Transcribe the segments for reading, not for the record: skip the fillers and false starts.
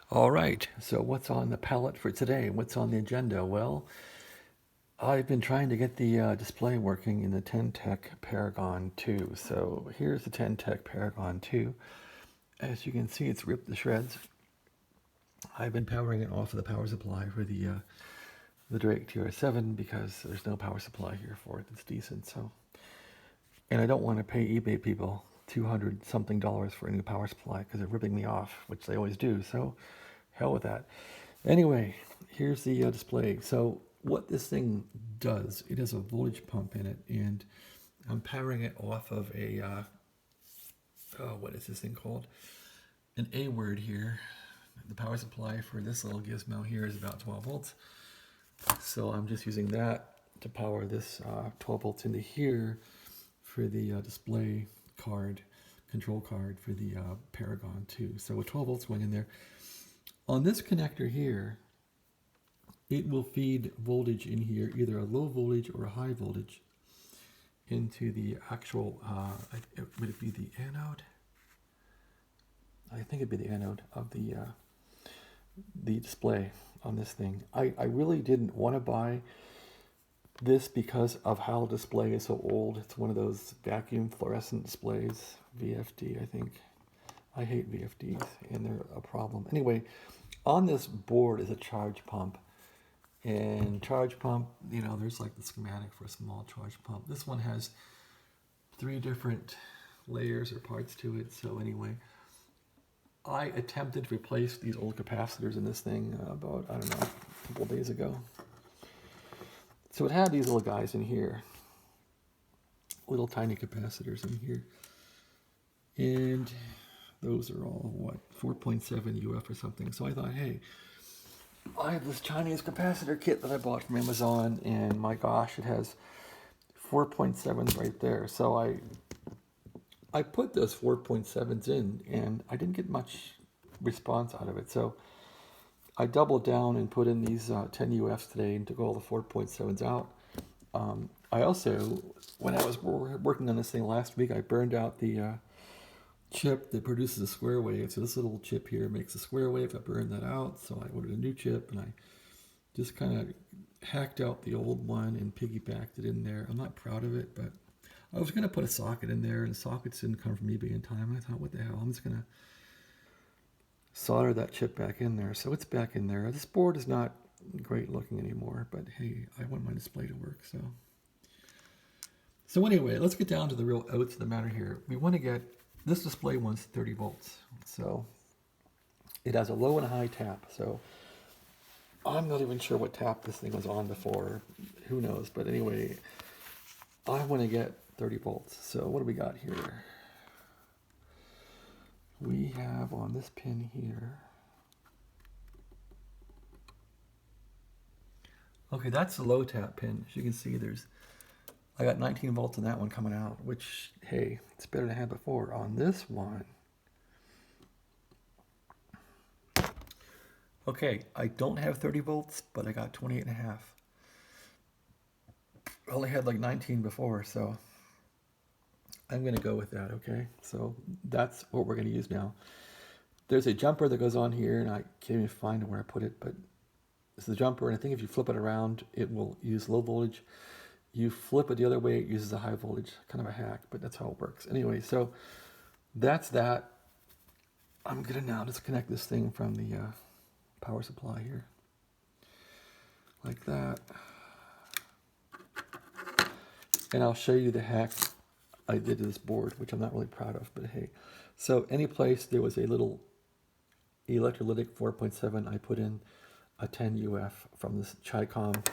All right, so what's on the palette for today? What's on the agenda? Well, I've been trying to get the display working in the Tec Paragon 2. So here's the Tec Paragon 2. As you can see, it's ripped to shreds. I've been powering it off of the power supply for the Drake TR7 because there's no power supply here for it that's decent. So, and I don't want to pay eBay people 200 something dollars for a new power supply because they're ripping me off, which they always do. So, hell with that. Anyway, here's the display. So what this thing does, it has a voltage pump in it, and I'm powering it off of a, what is this thing called? An A word here. The power supply for this little gizmo here is about 12 volts. So I'm just using that to power this 12 volts into here for the display card, control card for the Paragon 2. So with 12 volts going in there, on this connector here, it will feed voltage in here, either a low voltage or a high voltage, into the actual, would it be the anode? I think it'd be the anode of the display on this thing. I really didn't want to buy this because of how the display is so old. It's one of those vacuum fluorescent displays, VFD, I think. I hate VFDs, and they're a problem. Anyway, on this board is a charge pump. And charge pump, you know, there's like the schematic for a small charge pump. This one has 3 different layers or parts to it. So anyway, I attempted to replace these old capacitors in this thing about, I don't know, a couple of days ago. So it had these little guys in here, little tiny capacitors in here. And those are all, what, 4.7 UF or something. So I thought, hey, I have this Chinese capacitor kit that I bought from Amazon, and my gosh, it has 4.7s right there. So I put those 4.7s in, and I didn't get much response out of it. So I doubled down and put in these 10 UFs today and took all the 4.7s out. I also, when I was working on this thing last week, I burned out the chip that produces a square wave. So this little chip here makes a square wave. I burned that out, so I ordered a new chip, and I just kind of hacked out the old one and piggybacked it in there. I'm not proud of it, but I was going to put a socket in there, and the sockets didn't come from eBay in time. I thought, what the hell? I'm just going to solder that chip back in there. So it's back in there. This board is not great looking anymore, but hey, I want my display to work. So anyway, let's get down to the real oats of the matter here. We want to get, this display wants 30 volts. So it has a low and a high tap. So I'm not even sure what tap this thing was on before. Who knows? But anyway, I want to get 30 volts. So what do we got here? We have on this pin here. Okay, that's the low tap pin. As you can see, I got 19 volts on that one coming out, which, hey, it's better than I had before. On this one, okay, I don't have 30 volts, but I got 28 and a half. I only had like 19 before, so I'm going to go with that, okay? So that's what we're going to use now. There's a jumper that goes on here, and I can't even find where I put it, but this is the jumper, and I think if you flip it around, it will use low voltage. You flip it the other way, it uses a high voltage. Kind of a hack, but that's how it works. Anyway, so that's that. I'm going to now disconnect this thing from the power supply here. Like that. And I'll show you the hack I did to this board, which I'm not really proud of, but hey. So any place there was a little electrolytic 4.7, I put in a 10 UF from this Chicom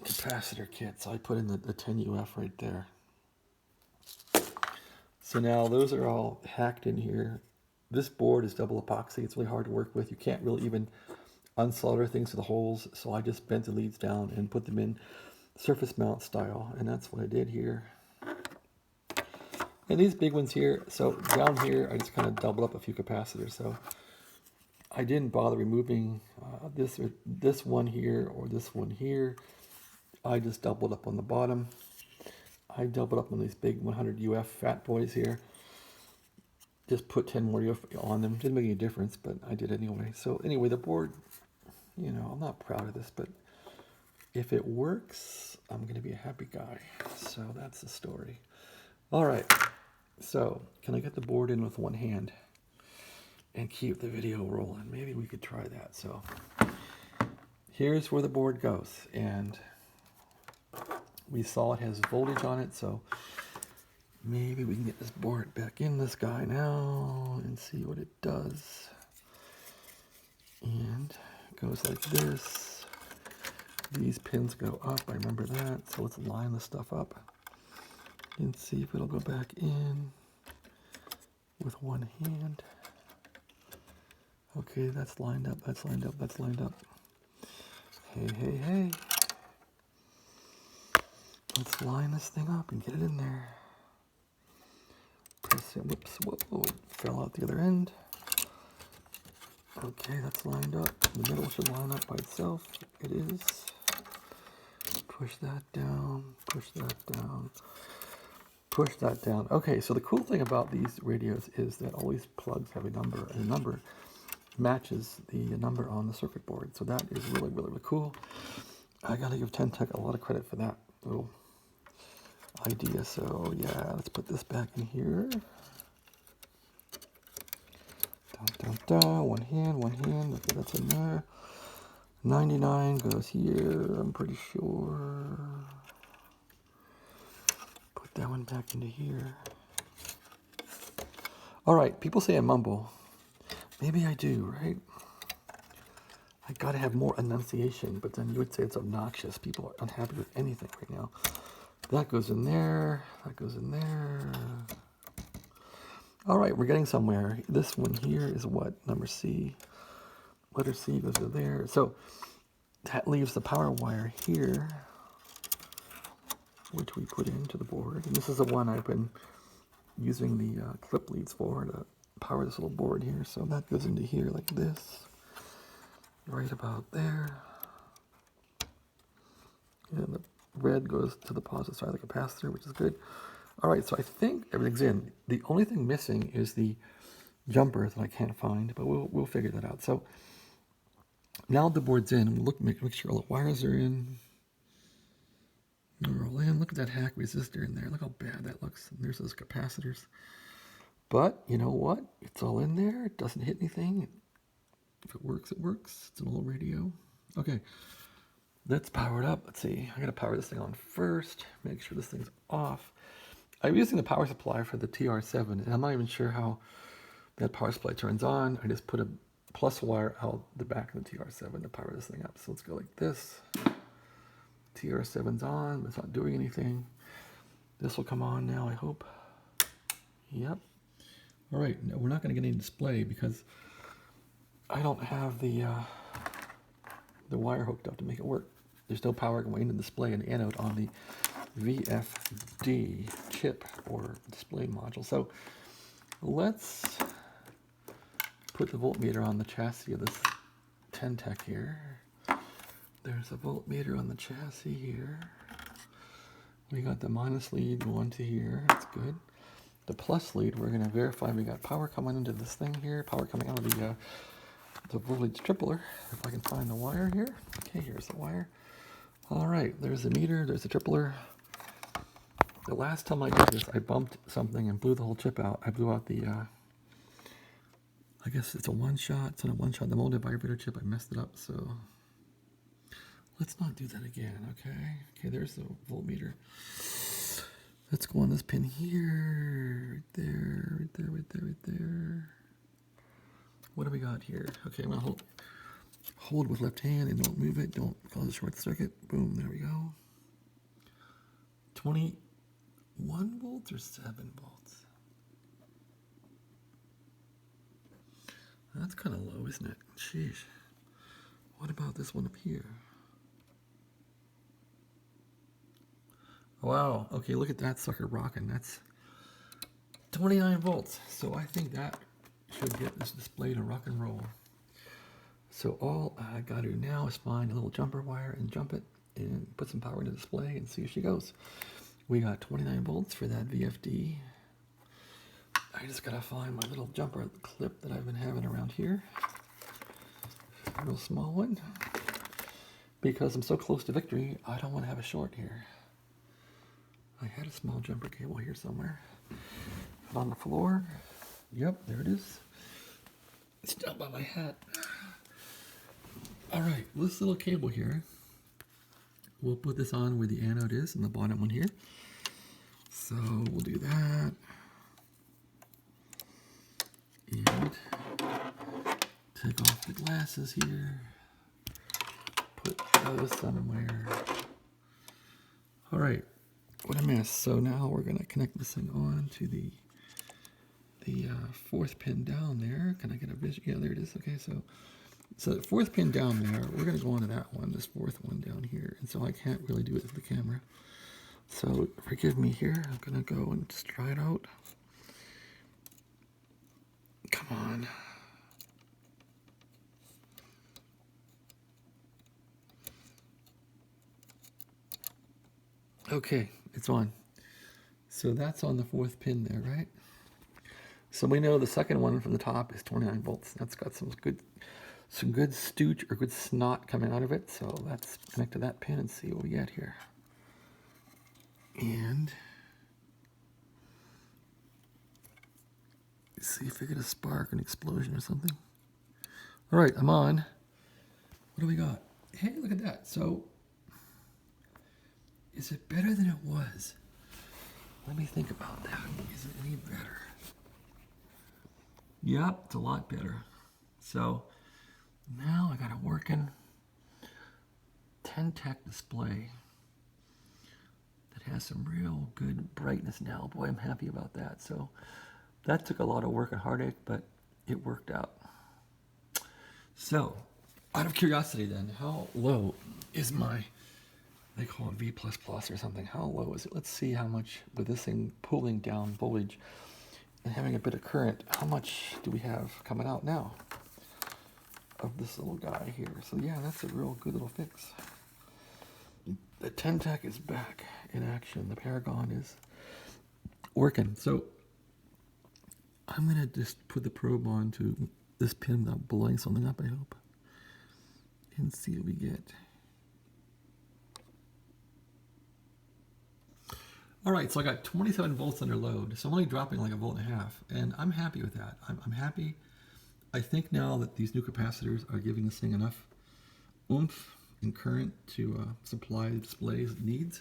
capacitor kit. So I put in the 10 UF right there. So now those are all hacked in here. This board is double epoxy. It's really hard to work with. You can't really even unsolder things to the holes. So I just bent the leads down and put them in surface mount style. And that's what I did here. And these big ones here, so down here, I just kind of doubled up a few capacitors. So I didn't bother removing this one here or this one here. I just doubled up on the bottom. I doubled up on these big 100 UF fat boys here. just put 10 more on them. Didn't make any difference, but I did anyway. So anyway, the board, you know, I'm not proud of this, but if it works, I'm going to be a happy guy. So that's the story. All right. So can I get the board in with one hand and keep the video rolling? Maybe we could try that. So here's where the board goes. And we saw it has voltage on it. So maybe we can get this board back in this guy now and see what it does. And it goes like this. These pins go up, I remember that. So let's line the stuff up and see if it'll go back in with one hand. Okay, that's lined up, that's lined up, that's lined up. Hey, hey, hey. Let's line this thing up and get it in there. Press it, whoops, whoa, it fell out the other end. Okay, that's lined up. The middle should line up by itself. It is. Push that down, push that down, push that down. Okay, so the cool thing about these radios is that all these plugs have a number, and the number matches the number on the circuit board. So that is really, really, really cool. I gotta give Tec a lot of credit for that little idea. So yeah, let's put this back in here. Dun, dun, dun. One hand, okay, that's in there. 99 goes here, I'm pretty sure. Put that one back into here. All right, people say I mumble. Maybe I do, right? I gotta have more enunciation, but then you would say it's obnoxious. People are unhappy with anything right now. That goes in there, that goes in there. All right, we're getting somewhere. This one here is what? Number C. Letter C goes to there. So that leaves the power wire here, which we put into the board. And this is the one I've been using the clip leads for to power this little board here. So that goes into here like this, right about there. And the red goes to the positive side of the capacitor, which is good. All right, so I think everything's in. The only thing missing is the jumper that I can't find, but we'll figure that out. So now the board's in. Look, make sure all the wires are in. They're all in. Look at that hack resistor in there. Look how bad that looks. And there's those capacitors. But you know what? It's all in there. It doesn't hit anything. If it works, it works. It's an old radio. Okay, let's power it up. Let's see. I gotta power this thing on first. Make sure this thing's off. I'm using the power supply for the TR7, and I'm not even sure how that power supply turns on. I just put a plus wire out the back of the TR7 to power this thing up. So let's go like this. TR7's on, but it's not doing anything. This will come on now, I hope. Yep. All right, no, we're not going to get any display because I don't have the wire hooked up to make it work. There's no power going to display an anode on the VFD chip or display module. So let's put the voltmeter on the chassis of this Tec here. There's a voltmeter on the chassis here. We got the minus lead going to here. That's good. The plus lead, we're going to verify we got power coming into this thing here. Power coming out of the voltage tripler. If I can find the wire here. Okay, here's the wire. All right, there's the meter. There's the tripler. The last time I did this, I bumped something and blew the whole chip out. I blew out the, I guess it's a one-shot. It's not a one-shot. The molded vibrator chip, I messed it up, so let's not do that again, okay? Okay, there's the voltmeter. Let's go on this pin here, right there, right there, right there, right there. What do we got here? Okay, I'm gonna hold with left hand and don't move it. Don't cause a short circuit. Boom, there we go. 21 volts or 7 volts? That's kind of low, isn't it? Sheesh. What about this one up here? Wow, okay, look at that sucker rocking. That's 29 volts. So I think that should get this display to rock and roll. So all I gotta do now is find a little jumper wire and jump it and put some power in the display and see if she goes. We got 29 volts for that VFD. I just gotta find my little jumper clip that I've been having around here. A real small one. Because I'm so close to victory, I don't want to have a short here. I had a small jumper cable here somewhere. On the floor. Yep, there it is. It's down by my hat. All right, this little cable here, we'll put this on where the anode is, in the bottom one here. So we'll do that. And take off the glasses here. Put those somewhere. All right, what a mess. So now we're gonna connect this thing on to the fourth pin down there. Can I get a vision? Yeah, there it is. Okay, so the fourth pin down there, we're gonna go on to that one, this fourth one down here. And so I can't really do it with the camera. So forgive me here. I'm gonna go and just try it out. Come on. Okay, it's on. So that's on the fourth pin there, right? So we know the second one from the top is 29 volts. That's got some good stooge or good snot coming out of it. So let's connect to that pin and see what we get here. And see if we get a spark, an explosion or something. All right, I'm on. What do we got? Hey, look at that. So is it better than it was? Let me think about that. Is it any better? Yep, it's a lot better. So now I got a working 10 Tec display that has some real good brightness now. Boy, I'm happy about that. So that took a lot of work and heartache, but it worked out. So out of curiosity then, how low is my, they call it V++ or something. How low is it? Let's see how much, with this thing pulling down voltage and having a bit of current, how much do we have coming out now of this little guy here? So yeah, that's a real good little fix. The 10 Tec is back in action. The Paragon is working. So I'm gonna just put the probe on to this pin without blowing something up, I hope, and see what we get. All right, so I got 27 volts under load, so I'm only dropping like 1.5 volts, and I'm happy with that. I'm happy. I think now that these new capacitors are giving this thing enough oomph and current to supply the displays it needs.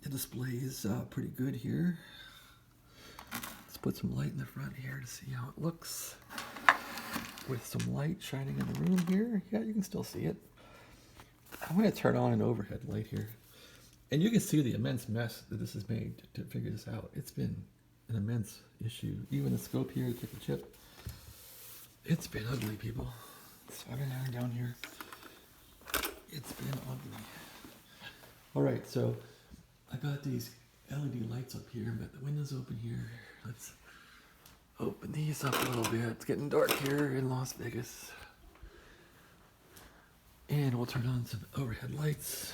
The display is pretty good here. Let's put some light in the front here to see how it looks. With some light shining in the room here. Yeah, you can still see it. I'm going to turn on an overhead light here. And you can see the immense mess that this has made to figure this out. It's been an immense issue. Even the scope here to take the chip. It's been ugly, people. So I've been having down here. It's been ugly. All right, so I got these LED lights up here, but the window's open here. Let's open these up a little bit. It's getting dark here in Las Vegas. And we'll turn on some overhead lights.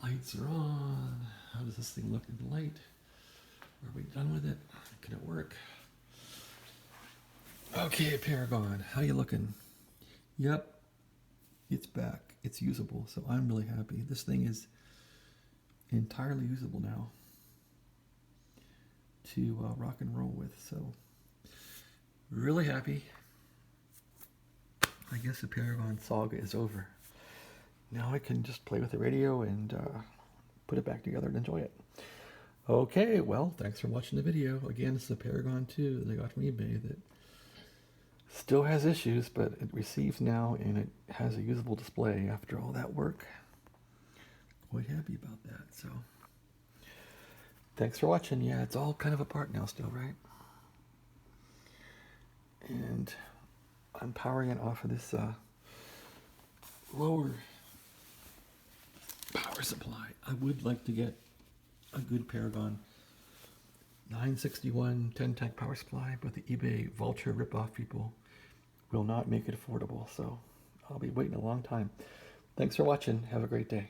Lights are on. How does this thing look in the light? Are we done with it? Can it work? Okay, Paragon, how you looking? Yep, it's back. It's usable, so I'm really happy. This thing is entirely usable now to rock and roll with, so really happy. I guess the Paragon saga is over. Now I can just play with the radio and put it back together and enjoy it. Okay, well, thanks for watching the video. Again, this is a Paragon 2 that I got from eBay that still has issues, but it receives now and it has a usable display after all that work. Quite happy about that, so. Thanks for watching. Yeah, it's all kind of apart now still, right? And I'm powering it off of this lower power supply. I would like to get a good Paragon 961 10 Tec power supply, but the eBay vulture ripoff people will not make it affordable, so I'll be waiting a long time. Thanks for watching. Have a great day.